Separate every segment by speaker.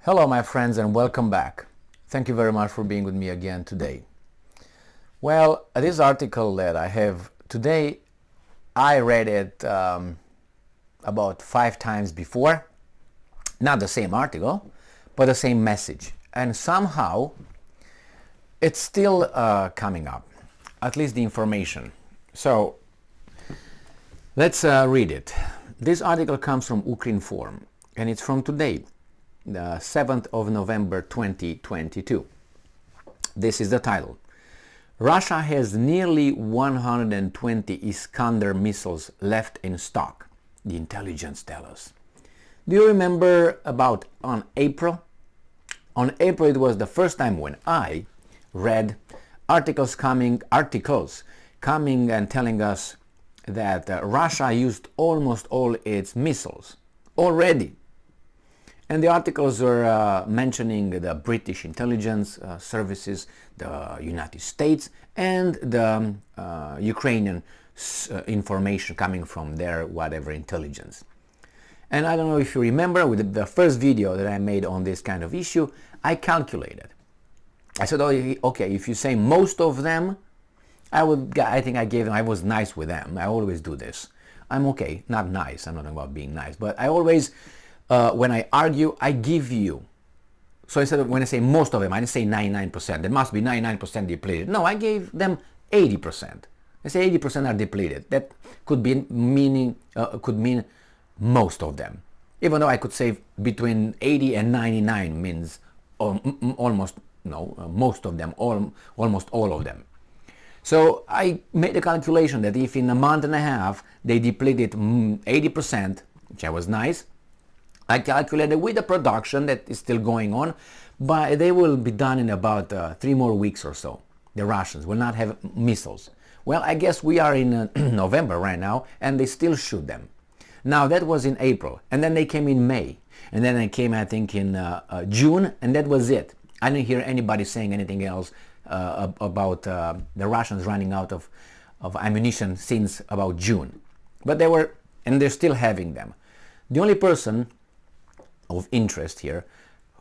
Speaker 1: Hello my friends and welcome back. Thank you very much for being with me again today. Well, this article that I have today, I read it about 5 times before. Not the same article, but the same message. And somehow it's still coming up, at least the information. So let's read it. This article comes from Ukrinform and it's from today, the 7th of November 2022. This is the title. Russia has nearly 120 Iskander missiles left in stock, the intelligence tells us. Do you remember about on April? On April it was the first time when I read articles coming and telling us that Russia used almost all its missiles already. And the articles were mentioning the British intelligence services, the United States, and the Ukrainian information coming from their whatever intelligence. And I don't know if you remember, with the first video that I made on this kind of issue, I calculated. I said, oh, okay, if you say most of them, I think I gave them, I was nice with them. I always do this. I'm okay, not nice, I'm not about being nice, but I always, when I argue, I give you. So instead of when I say most of them, I didn't say 99%. There must be 99% depleted. No, I gave them 80%. I say 80% are depleted. That could be could mean most of them. Even though I could say between 80 and 99 means almost, no, most of them, almost all of them. So I made a calculation that if in a month and a half they depleted 80%, which I was nice, I calculated with the production that is still going on, but they will be done in about 3 more weeks or so. The Russians will not have missiles. Well, I guess we are in November right now, and they still shoot them. Now that was in April, and then they came in May, and then they came, I think, in June, and that was it. I didn't hear anybody saying anything else about the Russians running out of ammunition since about June. But they were, and they're still having them. The only person of interest here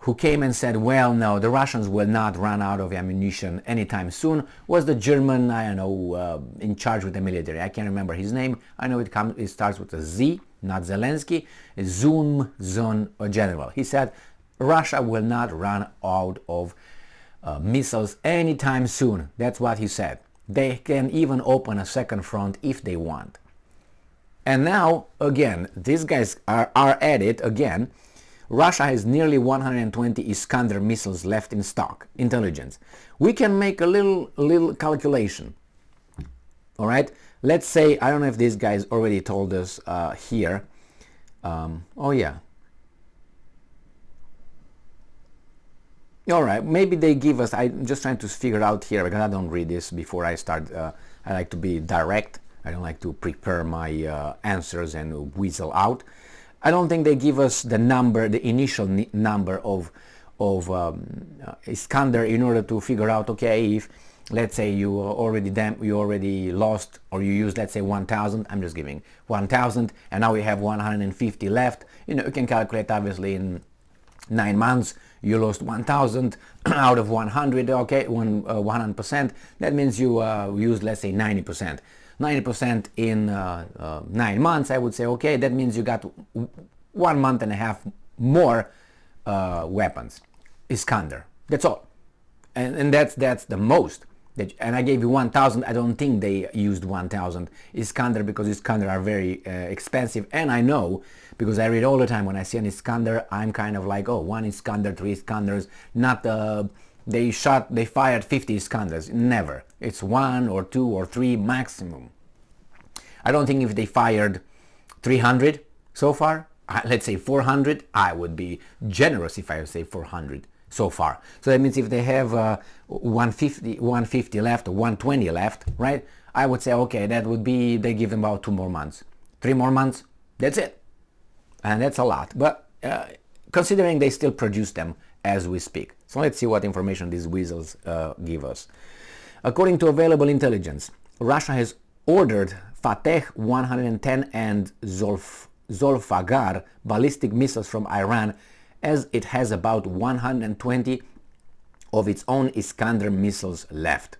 Speaker 1: who came and said, well, no, the Russians will not run out of ammunition anytime soon, was the German, I don't know, in charge with the military. I can't remember his name. I know it starts with a Z, not Zelensky. Zon General. He said, Russia will not run out of missiles anytime soon. That's what he said. They can even open a second front if they want. And now, again, these guys are at it again. Russia has nearly 120 Iskander missiles left in stock. Intelligence. We can make a little calculation. All right. Let's say, I don't know if these guys already told us here. Oh yeah. All right. Maybe they give us. I'm just trying to figure out here because I don't read this before I start. I like to be direct. I don't like to prepare my answers and weasel out. I don't think they give us the number, the initial number of Iskander in order to figure out, okay, if let's say you already lost, or you used, let's say 1,000. I'm just giving 1,000, and now we have 150 left. You know, you can calculate obviously in 9 months. You lost 1,000 out of 100. Okay, 100%. That means you used, let's say 90%. 90% in 9 months, I would say, okay, that means you got 1 month and a half more weapons, Iskander. That's all, and that's the most. And I gave you 1,000. I don't think they used 1,000 Iskander because Iskander are very expensive, and I know because I read all the time when I see an Iskander, I'm kind of like, oh, 1 Iskander, 3 Iskanders, not they fired 50 Iskanders. Never. It's 1 or 2 or 3 maximum. I don't think if they fired 300 so far, let's say 400, I would be generous if I would say 400 so far. So that means if they have 150 left or 120 left, right? I would say, okay, that would be, they give them about 2 more months. 3 more months, that's it. And that's a lot. But considering they still produce them as we speak. So let's see what information these weasels give us. According to available intelligence, Russia has ordered Fateh 110 and Zolfagar ballistic missiles from Iran as it has about 120 of its own Iskander missiles left.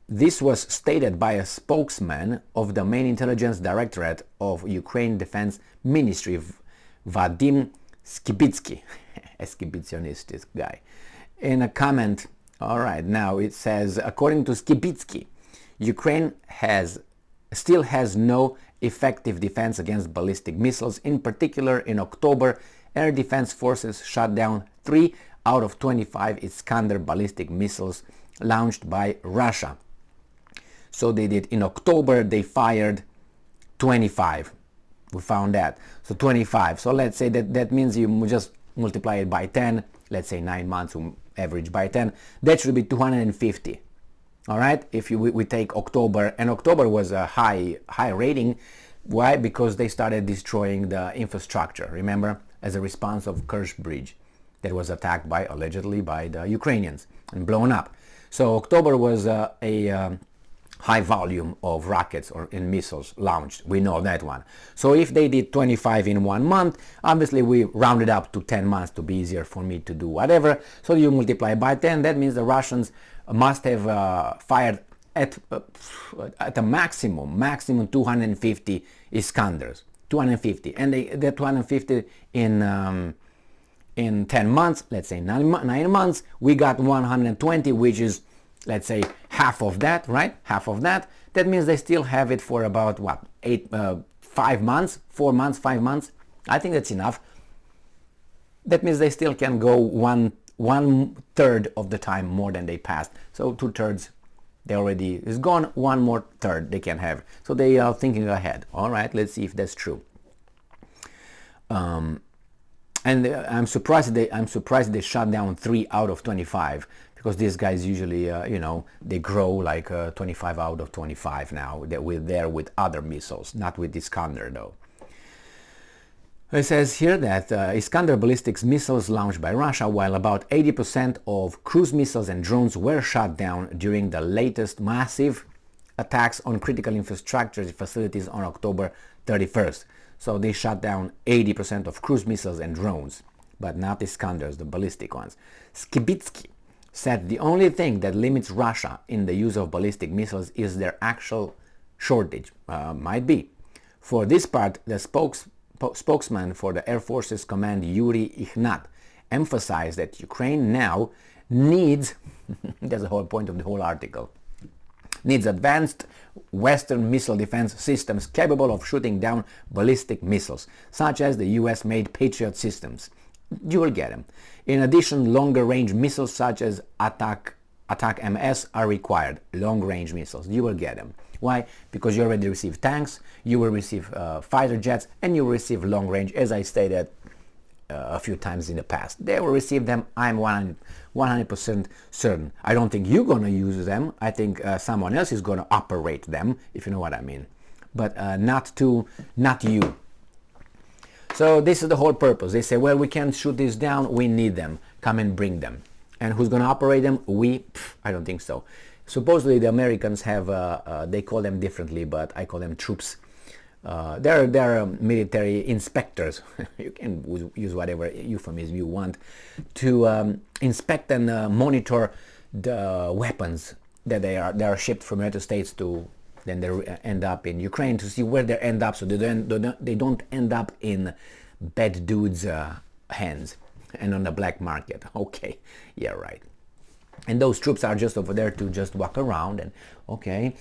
Speaker 1: This was stated by a spokesman of the main intelligence directorate of Ukraine Defense Ministry, Vadim Skibitsky, exhibitionist, this guy. In a comment, all right, now it says, according to Skibitsky, Ukraine still has no effective defense against ballistic missiles. In particular, in October, air defense forces shot down 3 out of 25 Iskander ballistic missiles launched by Russia. So they did, in October, they fired 25. We found that. So 25. So let's say that means you just multiply it by 10. Let's say 9 months, we average by 10. That should be 250. All right, if we take October, and October was a high rating. Why? Because they started destroying the infrastructure, remember, as a response of Kerch Bridge that was attacked allegedly by the Ukrainians and blown up. So October was a high volume of rockets or in missiles launched. We know that one. So if they did 25 in 1 month, obviously we rounded up to 10 months to be easier for me to do whatever. So you multiply by 10, that means the Russians must have fired at a maximum 250 Iskanders, 250, and the 250 in 10 months, let's say 9 months, we got 120, which is, let's say, half of that, right? Half of that. That means they still have it for about what, 5 months, 4 months, 5 months. I think that's enough. That means they still can go one third of the time more than they passed. So 2/3 they already is gone. 1 more third they can have. So they are thinking ahead. All right, let's see if that's true. And I'm surprised they shot down 3 out of 25, because these guys usually, they grow like 25 out of 25 now. They're there with other missiles, not with Iskander though. It says here that Iskander ballistic missiles launched by Russia, while about 80% of cruise missiles and drones were shot down during the latest massive attacks on critical infrastructure facilities on October 31st. So they shot down 80% of cruise missiles and drones, but not Iskanders, the ballistic ones. Skibitsky said the only thing that limits Russia in the use of ballistic missiles is their actual shortage. Might be. For this part, the spokesman for the Air Forces Command, Yuri Ihnat, emphasized that Ukraine now needs, that's the whole point of the whole article, needs advanced Western missile defense systems capable of shooting down ballistic missiles, such as the US-made Patriot systems. You will get them. In addition, longer-range missiles such as ATACMS are required. Long-range missiles, you will get them. Why? Because you already receive tanks, you will receive fighter jets, and you will receive long-range, as I stated a few times in the past. They will receive them, I'm 100% certain. I don't think you're going to use them. I think someone else is going to operate them, if you know what I mean. But not you. So this is the whole purpose. They say, well, we can't shoot this down, we need them. Come and bring them. And who's going to operate them? We? I don't think so. Supposedly the Americans have, they call them differently, but I call them troops. They're military inspectors. You can use whatever euphemism you want to inspect and monitor the weapons that they are shipped from United States to, then they end up in Ukraine, to see where they end up, so they don't end up in bad dudes' hands and on the black market. Okay, yeah, right. And those troops are just over there to just walk around and, okay,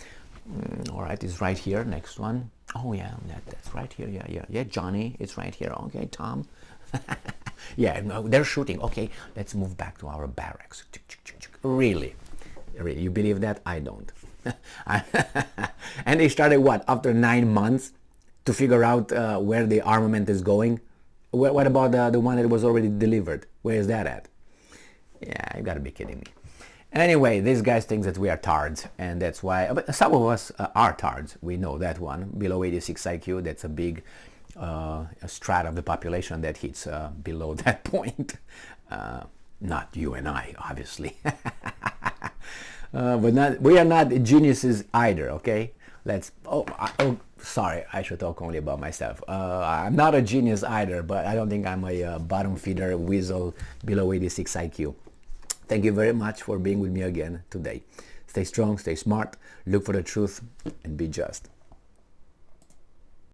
Speaker 1: all right, it's right here, next one. Oh yeah, that's right here, yeah, Johnny, it's right here, okay, Tom. Yeah, no, they're shooting, okay, let's move back to our barracks. Really, you believe that? I don't. And they started, what, after 9 months to figure out where the armament is going? What about the one that was already delivered? Where is that at? Yeah, you gotta be kidding me. Anyway, these guys think that we are tards, and that's why, but some of us are tards. We know that one. Below 86 IQ, that's a big strata of the population that hits below that point. Not you and I, obviously. But we are not geniuses either, okay? sorry, I should talk only about myself. I'm not a genius either, but I don't think I'm a bottom feeder weasel below 86 IQ. Thank you very much for being with me again today. Stay strong, stay smart, look for the truth, and be just.